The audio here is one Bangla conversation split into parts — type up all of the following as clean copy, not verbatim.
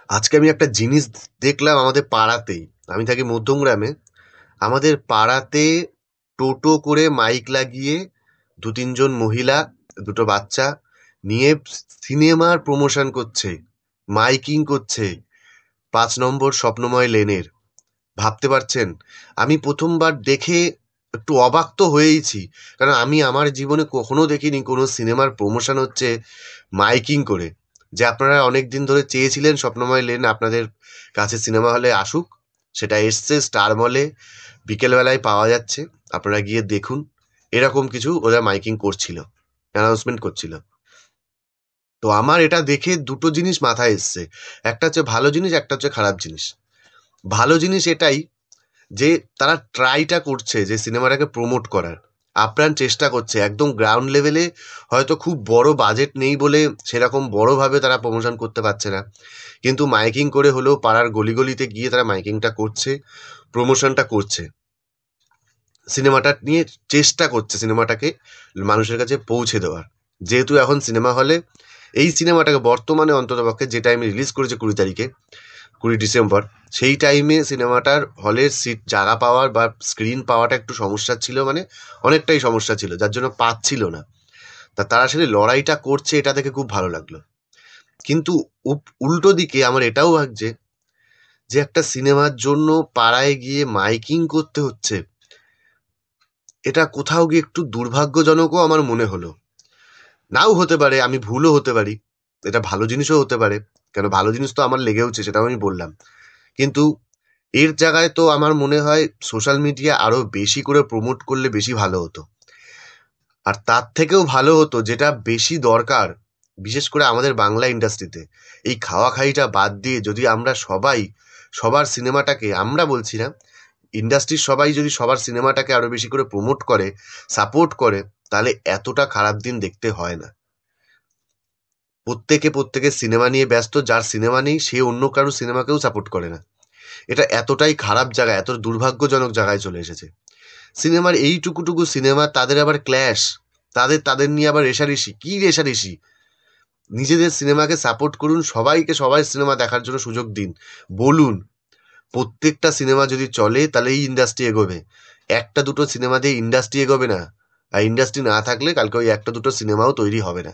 আজকে আমি একটা জিনিস দেখলাম আমাদের পাড়াতেই। আমি থাকি মধ্যমগ্রামে। আমাদের পাড়াতে টোটো করে মাইক লাগিয়ে দু তিনজন মহিলা, দুটো বাচ্চা নিয়ে সিনেমার প্রমোশন করছে, মাইকিং করছে। 5 নম্বর স্বপ্নময় লেনের। ভাবতে পারছেন? আমি প্রথমবার দেখে একটু অবাক তো হয়েইছি, কারণ আমি আমার জীবনে কখনো দেখিনি কোনো সিনেমার প্রমোশন হচ্ছে মাইকিং করে। যে আপনারা অনেক দিন ধরে চেয়েছিলেন স্বপ্নময় লেন আপনাদের কাছে সিনেমা হলে আসুক, সেটা এসছে স্টার মলে, বিকেলবেলায় পাওয়া যাচ্ছে, আপনারা গিয়ে দেখুন। এরকম কিছু ওরা মাইকিং করছিল, অ্যানাউন্সমেন্ট করছিল। তো আমার এটা দেখে দুটো জিনিস মাথায় এসছে। একটা হচ্ছে ভালো জিনিস, একটা হচ্ছে খারাপ জিনিস। ভালো জিনিস এটাই যে তারা ট্রাইটা করছে যে সিনেমাটাকে প্রমোট করার, আপ্রাণ চেষ্টা করছে একদম গ্রাউন্ড লেভেলে। হয়তো খুব বড় বাজেট নেই বলে সেরকম বড়ভাবে তারা প্রমোশন করতে পারছে না, কিন্তু মাইকিং করে হলেও পাড়ার গলিগলিতে গিয়ে তারা মাইকিংটা করছে, প্রমোশনটা করছে, সিনেমাটা নিয়ে চেষ্টা করছে সিনেমাটাকে মানুষের কাছে পৌঁছে দেওয়ার। যেহেতু এখন সিনেমা হলে এই সিনেমাটাকে বর্তমানে অন্ততপক্ষে যে টাইমে রিলিজ করেছে 20 তারিখে, 20 ডিসেম্বর, সেই টাইমে সিনেমাটার হলের সিট জায়গা পাওয়ার বা স্ক্রিন পাওয়াটা একটু সমস্যা ছিল, মানে অনেকটাই সমস্যা ছিল, যার জন্য পাচ্ছিল না। তারা আসলে লড়াইটা করছে, এটা দেখে খুব ভালো লাগলো। কিন্তু উল্টো দিকে আমার এটাও ভাবছে যে একটা সিনেমার জন্য পাড়ায় গিয়ে মাইকিং করতে হচ্ছে, এটা কোথাও গিয়ে একটু দুর্ভাগ্যজনকও আমার মনে হলো। নাও হতে পারে, আমি ভুলও হতে পারি, এটা ভালো জিনিসও হতে পারে, কেন ভালো জিনিস তো আমার লেগেওছে, সেটাও আমি বললাম। কিন্তু এর জায়গায় তো আমার মনে হয় সোশ্যাল মিডিয়া আরো বেশি করে প্রমোট করলে বেশি ভালো হতো। আর তার থেকেও ভালো হতো, যেটা বেশি দরকার বিশেষ করে আমাদের বাংলা ইন্ডাস্ট্রিতে, এই খাওয়া খাইটা বাদ দিয়ে যদি আমরা সবাই সবার সিনেমাটাকে, আমরা বলছি না, ইন্ডাস্ট্রির সবাই যদি সবার সিনেমাটাকে আরো বেশি করে প্রমোট করে, সাপোর্ট করে, তাহলে এতটা খারাপ দিন দেখতে হয় না। প্রত্যেকের সিনেমা নিয়ে ব্যস্ত, যার সিনেমা নেই সে অন্য কারো সিনেমাকেও সাপোর্ট করে না। এটা এতটাই খারাপ জায়গায়, এত দুর্ভাগ্যজনক জায়গায় চলে এসেছে। সিনেমার এইটুকুটুকু সিনেমা, তাদের আবার ক্ল্যাশ, তাদের তাদের নিয়ে আবার রেষারেষি, কি রেষারেষি! নিজেদের সিনেমাকে সাপোর্ট করুন, সবাইকে সবাই সিনেমা দেখার জন্য সুযোগ দিন, বলুন। প্রত্যেকটা সিনেমা যদি চলে তাহলে এই ইন্ডাস্ট্রি এগোবে। একটা দুটো সিনেমা দিয়ে ইন্ডাস্ট্রি এগোবে না। আর ইন্ডাস্ট্রি না থাকলে কালকে ওই একটা দুটো সিনেমাও তৈরি হবে না।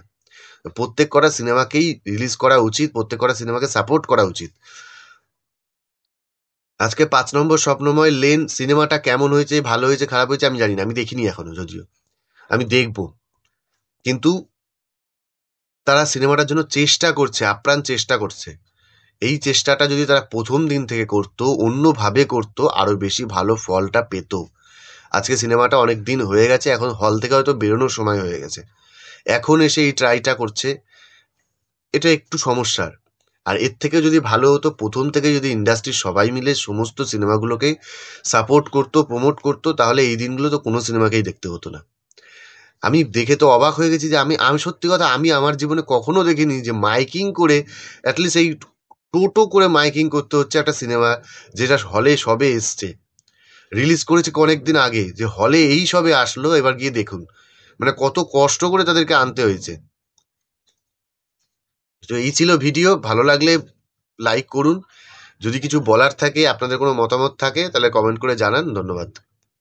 প্রত্যেক কটা সিনেমাকেই রিলিজ করা উচিত, প্রত্যেক কটা সিনেমাকে সাপোর্ট করা উচিত। আজকে 5 নম্বর স্বপ্নময় লেন সিনেমাটা কেমন হয়েছে, ভালো হয়েছে খারাপ হয়েছে আমি জানি না, আমি দেখিনি এখনো, যদিও আমি দেখবো। কিন্তু তারা সিনেমাটার জন্য চেষ্টা করছে, আপ্রাণ চেষ্টা করছে। এই চেষ্টাটা যদি তারা প্রথম দিন থেকে করতো, অন্যভাবে করতো, আরো বেশি ভালো ফলটা পেত। আজকে সিনেমাটা অনেক দিন হয়ে গেছে, এখন হল থেকে হয়তো বেরোনোর সময় হয়ে গেছে, এখন এসে এই ট্রাইটা করছে, এটা একটু সমস্যার। আর এর থেকে যদি ভালো হতো, প্রথম থেকে যদি ইন্ডাস্ট্রির সবাই মিলে সমস্ত সিনেমাগুলোকে সাপোর্ট করতো, প্রমোট করতো, তাহলে এই দিনগুলো তো কোনো সিনেমাকেই দেখতে হতো না। আমি দেখে তো অবাক হয়ে গেছি যে আমি আমি সত্যি কথা, আমি আমার জীবনে কখনো দেখিনি যে মাইকিং করে, অ্যাটলিস্ট এই টোটো করে মাইকিং করতে হচ্ছে একটা সিনেমা, যেটা হলে সবে এসছে, রিলিজ করেছে অনেকদিন আগে, যে হলে এই সবে আসলো, এবার গিয়ে দেখুন। মানে কত কষ্ট করে তাদেরকে আনতে হয়েছে। তো এই ছিল ভিডিও, ভালো লাগলে লাইক করুন। যদি কিছু বলার থাকে, আপনাদের কোনো মতামত থাকে, তাহলে কমেন্ট করে জানান। ধন্যবাদ।